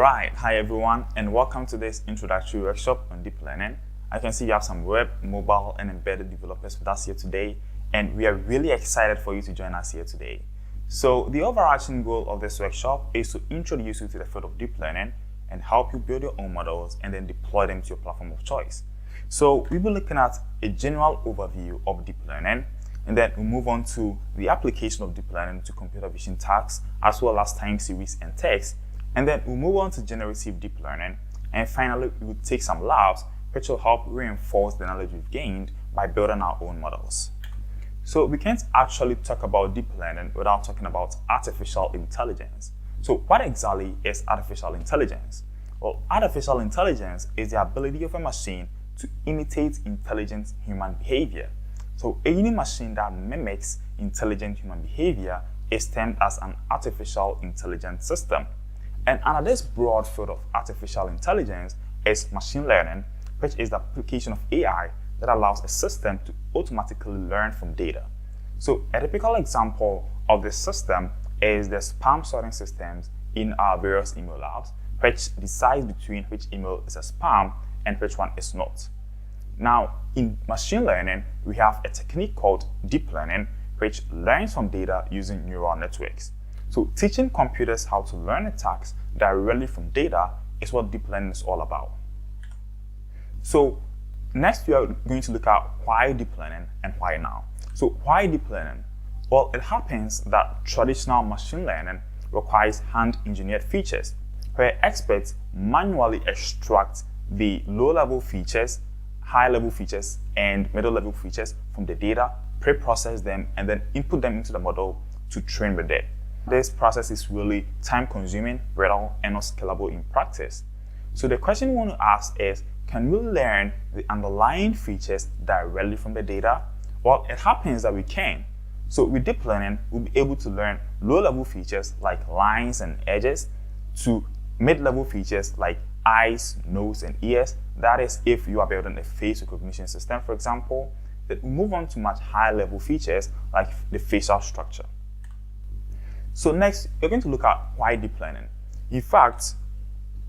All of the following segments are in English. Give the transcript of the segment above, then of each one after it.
Alright, hi everyone, and welcome to this introductory workshop on deep learning. I can see you have some web, mobile, and embedded developers with us here today, and we are really excited for you to join us here today. So the overarching goal of this workshop is to introduce you to the field of deep learning and help you build your own models and then deploy them to your platform of choice. So we'll be looking at a general overview of deep learning, and then we'll move on to the application of deep learning to computer vision tasks, as well as time series and text. And then we'll move on to generative deep learning. And finally, we will take some labs which will help reinforce the knowledge we've gained by building our own models. So we can't actually talk about deep learning without talking about artificial intelligence. So what exactly is artificial intelligence? Well, artificial intelligence is the ability of a machine to imitate intelligent human behavior. So any machine that mimics intelligent human behavior is termed as an artificial intelligence system. And under this broad field of artificial intelligence is machine learning, which is the application of AI that allows a system to automatically learn from data. So a typical example of this system is the spam sorting systems in our various email apps, which decides between which email is a spam and which one is not. Now, in machine learning, we have a technique called deep learning, which learns from data using neural networks. So teaching computers how to learn a task directly from data is what deep learning is all about. So next we are going to look at why deep learning and why now. So why deep learning? Well, it happens that traditional machine learning requires hand-engineered features, where experts manually extract the low-level features, high-level features, and middle-level features from the data, pre-process them, and then input them into the model to train with it. This process is really time-consuming, brittle, and not scalable in practice. So the question we want to ask is, can we learn the underlying features directly from the data? Well, it happens that we can. So with deep learning, we'll be able to learn low-level features like lines and edges to mid-level features like eyes, nose, and ears. That is if you are building a face recognition system, for example. Then we move on to much higher-level features like the facial structure. So next, we're going to look at why deep learning. In fact,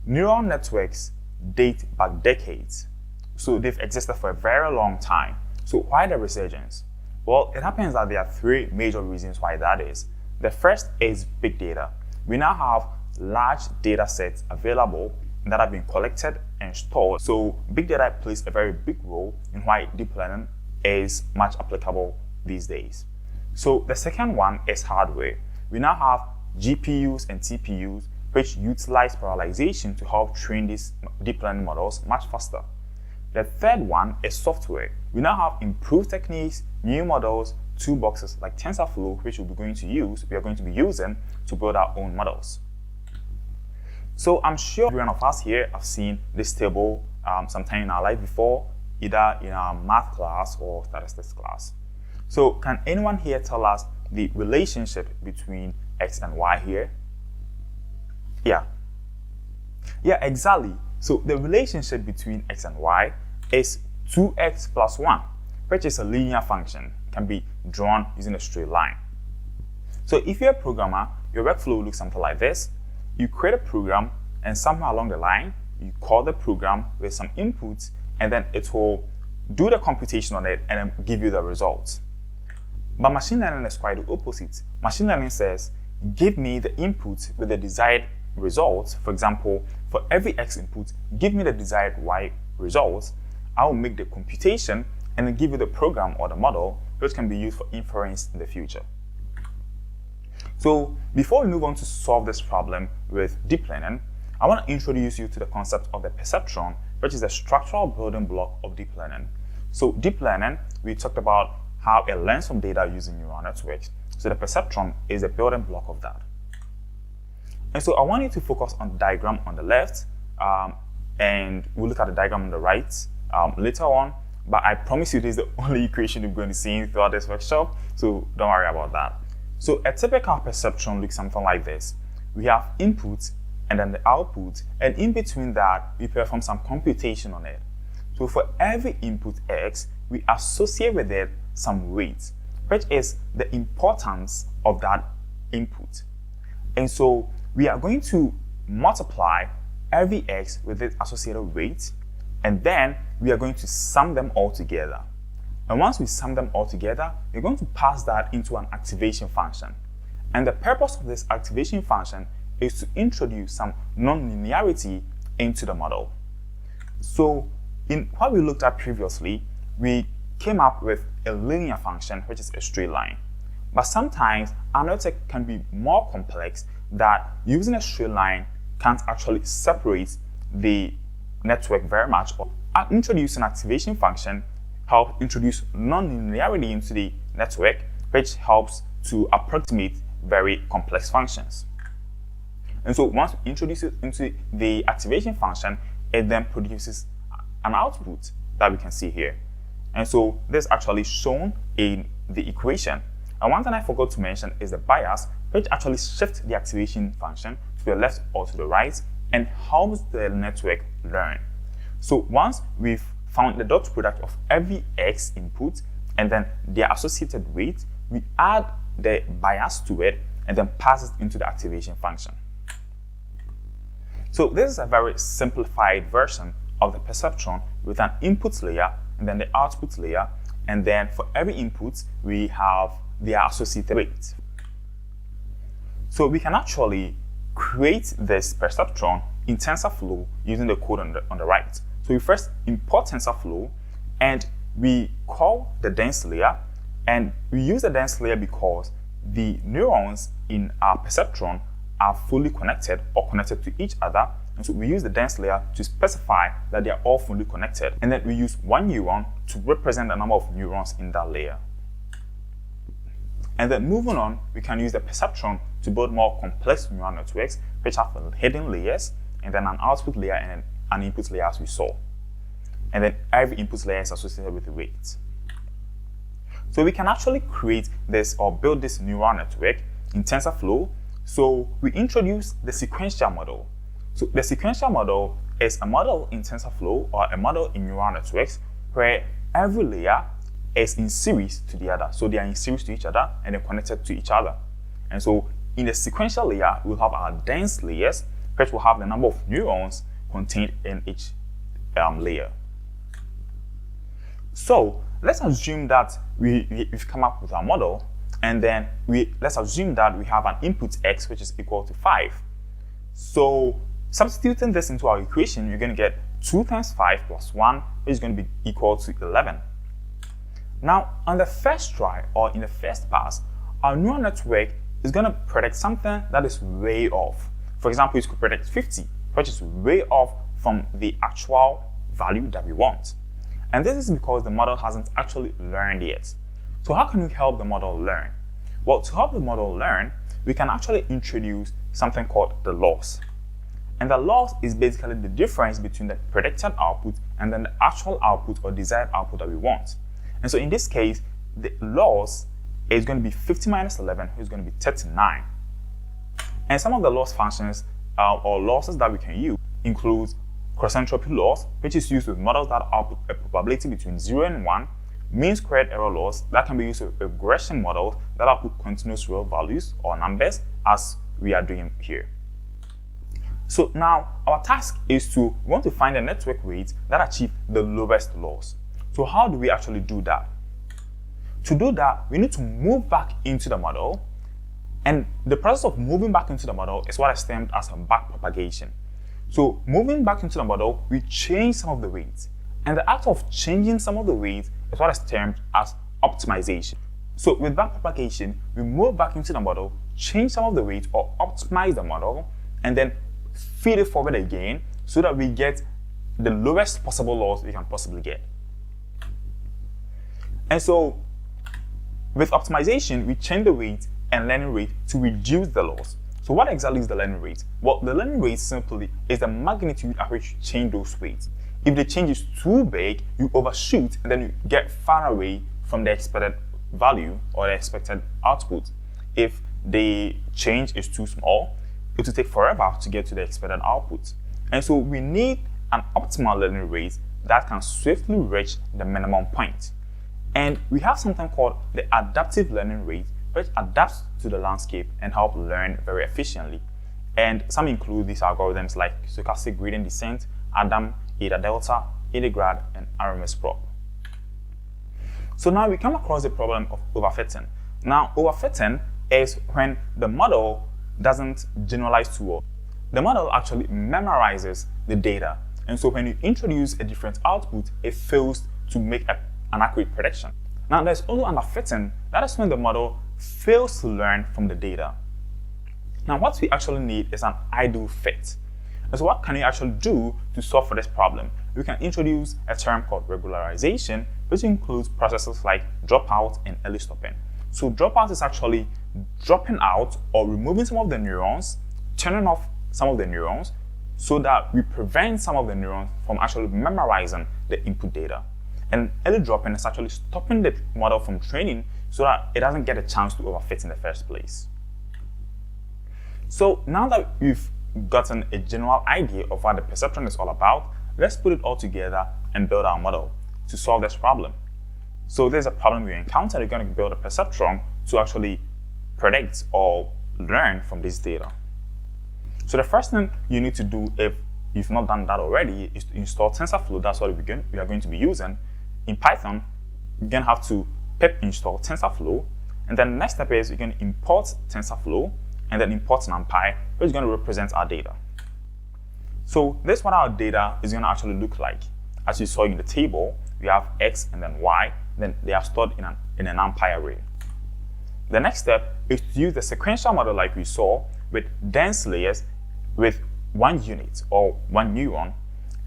neural networks date back decades. So they've existed for a very long time. So why the resurgence? Well, it happens that there are three major reasons why that is. The first is big data. We now have large data sets available that have been collected and stored. So big data plays a very big role in why deep learning is much applicable these days. So the second one is hardware. We now have GPUs and TPUs which utilize parallelization to help train these deep learning models much faster. The third one is software. We now have improved techniques, new models, toolboxes like TensorFlow, which we are going to be using to build our own models. So I'm sure every one of us here have seen this table sometime in our life before, either in our math class or statistics class. So can anyone here tell us the relationship between x and y here? Yeah, exactly. So the relationship between x and y is 2x plus 1, which is a linear function, can be drawn using a straight line. So if you're a programmer, your workflow looks something like this. You create a program, and somewhere along the line, you call the program with some inputs, and then it will do the computation on it and then give you the results. But machine learning is quite the opposite. Machine learning says, give me the input with the desired results. For example, for every x input, give me the desired y results. I will make the computation and then give you the program or the model, which can be used for inference in the future. So before we move on to solve this problem with deep learning, I want to introduce you to the concept of the perceptron, which is the structural building block of deep learning. So deep learning, we talked about how it learns from data using neural networks. So the perceptron is the building block of that. And so I want you to focus on the diagram on the left, and we'll look at the diagram on the right later on. But I promise you this is the only equation you're going to see throughout this workshop, so don't worry about that. So a typical perceptron looks something like this. We have input and then the output, and in between that, we perform some computation on it. So for every input x, we associate with it some weight, which is the importance of that input. And so we are going to multiply every x with its associated weight, and then we are going to sum them all together. And once we sum them all together, we're going to pass that into an activation function. And the purpose of this activation function is to introduce some non-linearity into the model. So in what we looked at previously, we came up with a linear function, which is a straight line. But sometimes analytics can be more complex, that using a straight line can't actually separate the network very much. Or introduce an activation function helps introduce non-linearity into the network, which helps to approximate very complex functions. And so once we introduce it into the activation function, it then produces an output that we can see here. And so this is actually shown in the equation. And one thing I forgot to mention is the bias, which actually shifts the activation function to the left or to the right and helps the network learn. So once we've found the dot product of every x input and then their associated weight, we add the bias to it and then pass it into the activation function. So this is a very simplified version of the perceptron with an input layer and then the output layer, and then for every input we have their associated weight. So we can actually create this perceptron in TensorFlow using the code on the right. So we first import TensorFlow and we call the dense layer, and we use the dense layer because the neurons in our perceptron are fully connected or connected to each other, and so we use the dense layer to specify that they are all fully connected, and then we use one neuron to represent the number of neurons in that layer. And then moving on, we can use the perceptron to build more complex neural networks which have hidden layers, and then an output layer and an input layer as we saw. And then every input layer is associated with the weight. So we can actually create this or build this neural network in TensorFlow. So we introduce the sequential model. So the sequential model is a model in TensorFlow or a model in neural networks where every layer is in series to the other. So they are in series to each other and they're connected to each other. And so in the sequential layer, we'll have our dense layers, which will have the number of neurons contained in each layer. So let's assume that we've come up with our model, and then let's assume that we have an input x which is equal to 5. So substituting this into our equation, you're going to get 2 times 5 plus 1, which is going to be equal to 11. Now, on the first try or in the first pass, our neural network is going to predict something that is way off. For example, it could predict 50, which is way off from the actual value that we want. And this is because the model hasn't actually learned yet. So how can we help the model learn? Well, to help the model learn, we can actually introduce something called the loss. And the loss is basically the difference between the predicted output and then the actual output or desired output that we want. And so in this case, the loss is going to be 50 minus 11, which is going to be 39. And some of the loss functions or losses that we can use include cross-entropy loss, which is used with models that output a probability between 0 and 1, mean squared error loss that can be used with regression models that output continuous real values or numbers, as we are doing here. So now our task is we want to find a network weight that achieve the lowest loss. So how do we actually do that? To do that, we need to move back into the model, and the process of moving back into the model is what is termed as a backpropagation. So moving back into the model, we change some of the weights, and the act of changing some of the weights is what is termed as optimization. So with backpropagation, we move back into the model, change some of the weights or optimize the model, and then feed it forward again so that we get the lowest possible loss we can possibly get. And so with optimization, we change the weight and learning rate to reduce the loss. So what exactly is the learning rate? Well, the learning rate simply is the magnitude at which you change those weights. If the change is too big, you overshoot and then you get far away from the expected value or the expected output. If the change is too small, it will take forever to get to the expected output. And so we need an optimal learning rate that can swiftly reach the minimum point. And we have something called the adaptive learning rate, which adapts to the landscape and help learn very efficiently. And some include these algorithms like stochastic gradient descent, Adam, Eta Delta, Eta Grad, and RMS prop. So now we come across the problem of overfitting. Now, overfitting is when the model doesn't generalize too well. The model actually memorizes the data. And so when you introduce a different output, it fails to make an accurate prediction. Now, there's also underfitting. That is when the model fails to learn from the data. Now, what we actually need is an ideal fit. And so what can you actually do to solve for this problem? We can introduce a term called regularization, which includes processes like dropout and early stopping. So dropout is actually dropping out or removing some of the neurons, turning off some of the neurons, so that we prevent some of the neurons from actually memorizing the input data. And early dropping is actually stopping the model from training so that it doesn't get a chance to overfit in the first place. So now that we've gotten a general idea of what the perceptron is all about, let's put it all together and build our model to solve this problem. So there's a problem we encounter. You're going to build a perceptron to actually predict or learn from this data. So the first thing you need to do, if you've not done that already, is to install TensorFlow. That's what we are going to be using. In Python, you're going to have to pip install TensorFlow. And then the next step is you're going to import TensorFlow and then import NumPy, which is going to represent our data. So this is what our data is going to actually look like. As you saw in the table, we have X and then Y, then they are stored in a NumPy array. The next step is to use the sequential model like we saw with dense layers with one unit or one neuron,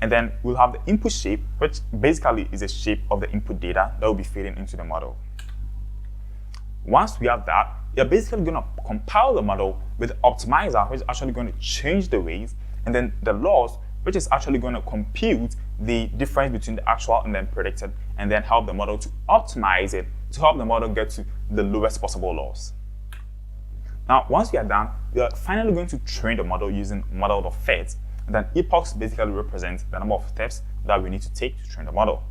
and then we'll have the input shape, which basically is the shape of the input data that will be feeding into the model. Once we have that, you're basically going to compile the model with the optimizer, which is actually going to change the weights, and then the loss, which is actually going to compute the difference between the actual and then predicted, and then help the model to optimize it to help the model get to the lowest possible loss. Now, once we are done, we are finally going to train the model using model.fit, and then epochs basically represents the number of steps that we need to take to train the model.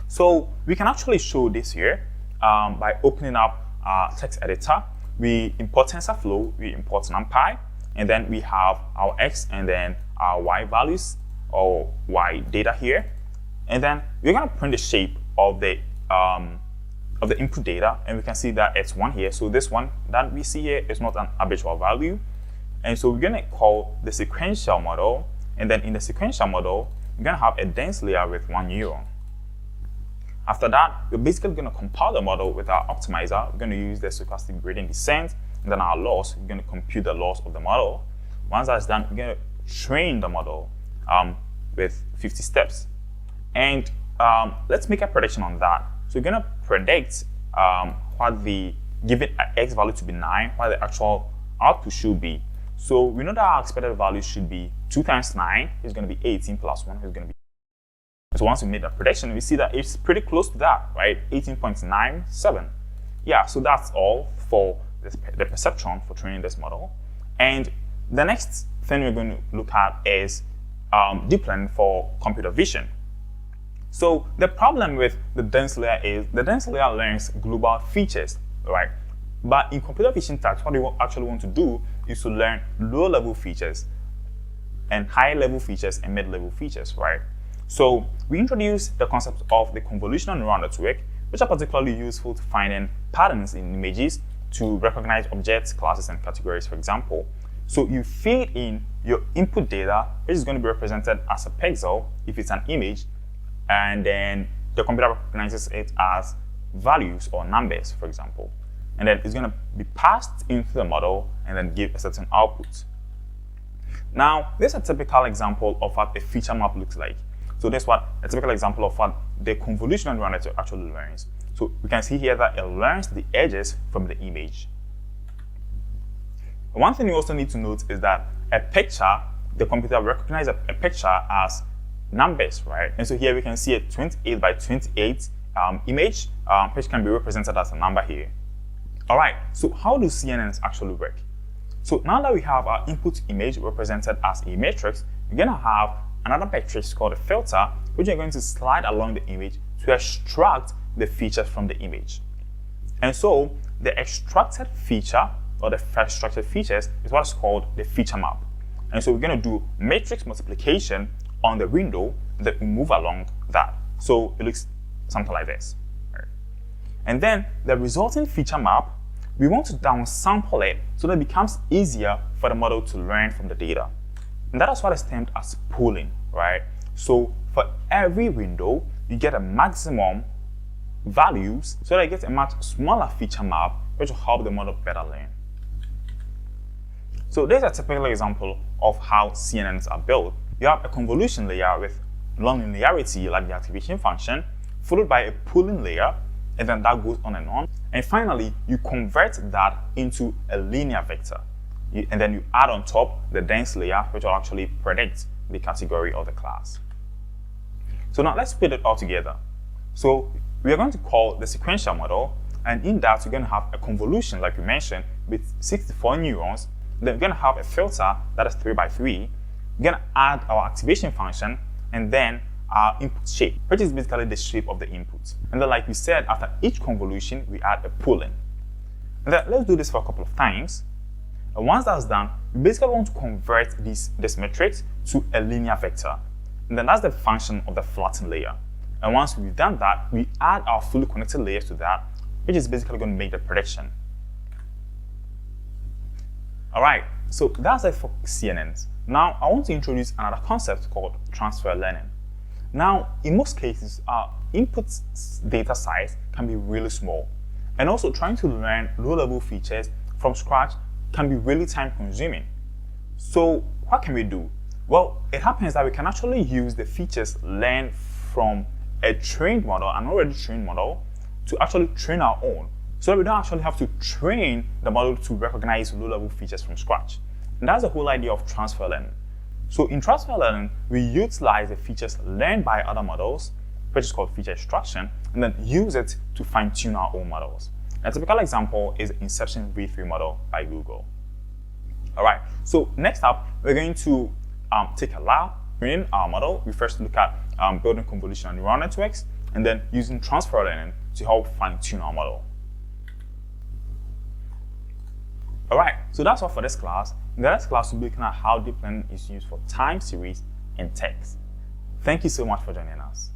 So we can actually show this here by opening up our text editor. We import TensorFlow, we import NumPy, and then we have our X and then our Y values or Y data here. And then we're going to print the shape of the input data, and we can see that it's 1 here. So this one that we see here is not an arbitrary value. And so we're going to call the sequential model, and then in the sequential model, we're going to have a dense layer with 1 neuron. After that, we're basically going to compile the model with our optimizer. We're going to use the stochastic gradient descent, and then our loss, we're going to compute the loss of the model. Once that's done, we're going to train the model with 50 steps. And let's make a prediction on that. So we're going to predict what the given X value to be 9, what the actual output should be. So we know that our expected value should be 2 times 9 is going to be 18 plus 1 is going to be. So once we made that prediction, we see that it's pretty close to that, right? 18.97. Yeah, so that's all for the perceptron for training this model. And the next thing we're going to look at is deep learning for computer vision. So the problem with the dense layer is the dense layer learns global features, right? But in computer vision tasks, what we actually want to do is to learn low-level features and high-level features and mid-level features, right? So we introduced the concept of the convolutional neural network, which are particularly useful to finding patterns in images to recognize objects, classes, and categories, for example. So you feed in your input data, which is going to be represented as a pixel if it's an image, and then the computer recognizes it as values or numbers, for example. And then it's going to be passed into the model and then give a certain output. Now, this is a typical example of what a feature map looks like. So this is what a typical example of what the convolutional neural network actually learns. So we can see here that it learns the edges from the image. One thing you also need to note is that a picture, the computer recognizes a picture as numbers, right? And so here we can see a 28 by 28 image, which can be represented as a number here. All right, so how do CNNs actually work? So now that we have our input image represented as a matrix, we're going to have another matrix called a filter, which we're going to slide along the image to extract the features from the image. And so the extracted feature or the first structured features is what is called the feature map. And so we're going to do matrix multiplication on the window, then we move along that. So it looks something like this. Right? And then the resulting feature map, we want to downsample it so that it becomes easier for the model to learn from the data. And that is what is termed as pooling, right? So for every window, you get a maximum values so that it gets a much smaller feature map, which will help the model better learn. So this is a typical example of how CNNs are built. You have a convolution layer with non-linearity like the activation function, followed by a pooling layer, and then that goes on and on. And finally, you convert that into a linear vector. And then you add on top the dense layer, which will actually predict the category of the class. So now let's put it all together. So we are going to call the sequential model, and in that we're going to have a convolution, like we mentioned, with 64 neurons. Then we're going to have a filter that is 3 by 3. We're going to add our activation function, and then our input shape, which is basically the shape of the input. And then, like we said, after each convolution, we add a pooling. And then let's do this for a couple of times. And once that's done, we basically want to convert this matrix to a linear vector. And then that's the function of the flattened layer. And once we've done that, we add our fully connected layers to that, which is basically going to make the prediction. All right, so that's it for CNNs. Now, I want to introduce another concept called transfer learning. Now, in most cases, our input data size can be really small. And also trying to learn low-level features from scratch can be really time-consuming. So what can we do? Well, it happens that we can actually use the features learned from a trained model, an already trained model, to actually train our own. So we don't actually have to train the model to recognize low-level features from scratch. And that's the whole idea of transfer learning. So in transfer learning, we utilize the features learned by other models, which is called feature extraction, and then use it to fine-tune our own models. A typical example is the Inception V3 model by Google. All right, so next up, we're going to take a lab, training our model. We first look at building convolutional neural networks, and then using transfer learning to help fine-tune our model. All right, so that's all for this class. In the next class, we'll be looking at how deep learning is used for time series and text. Thank you so much for joining us.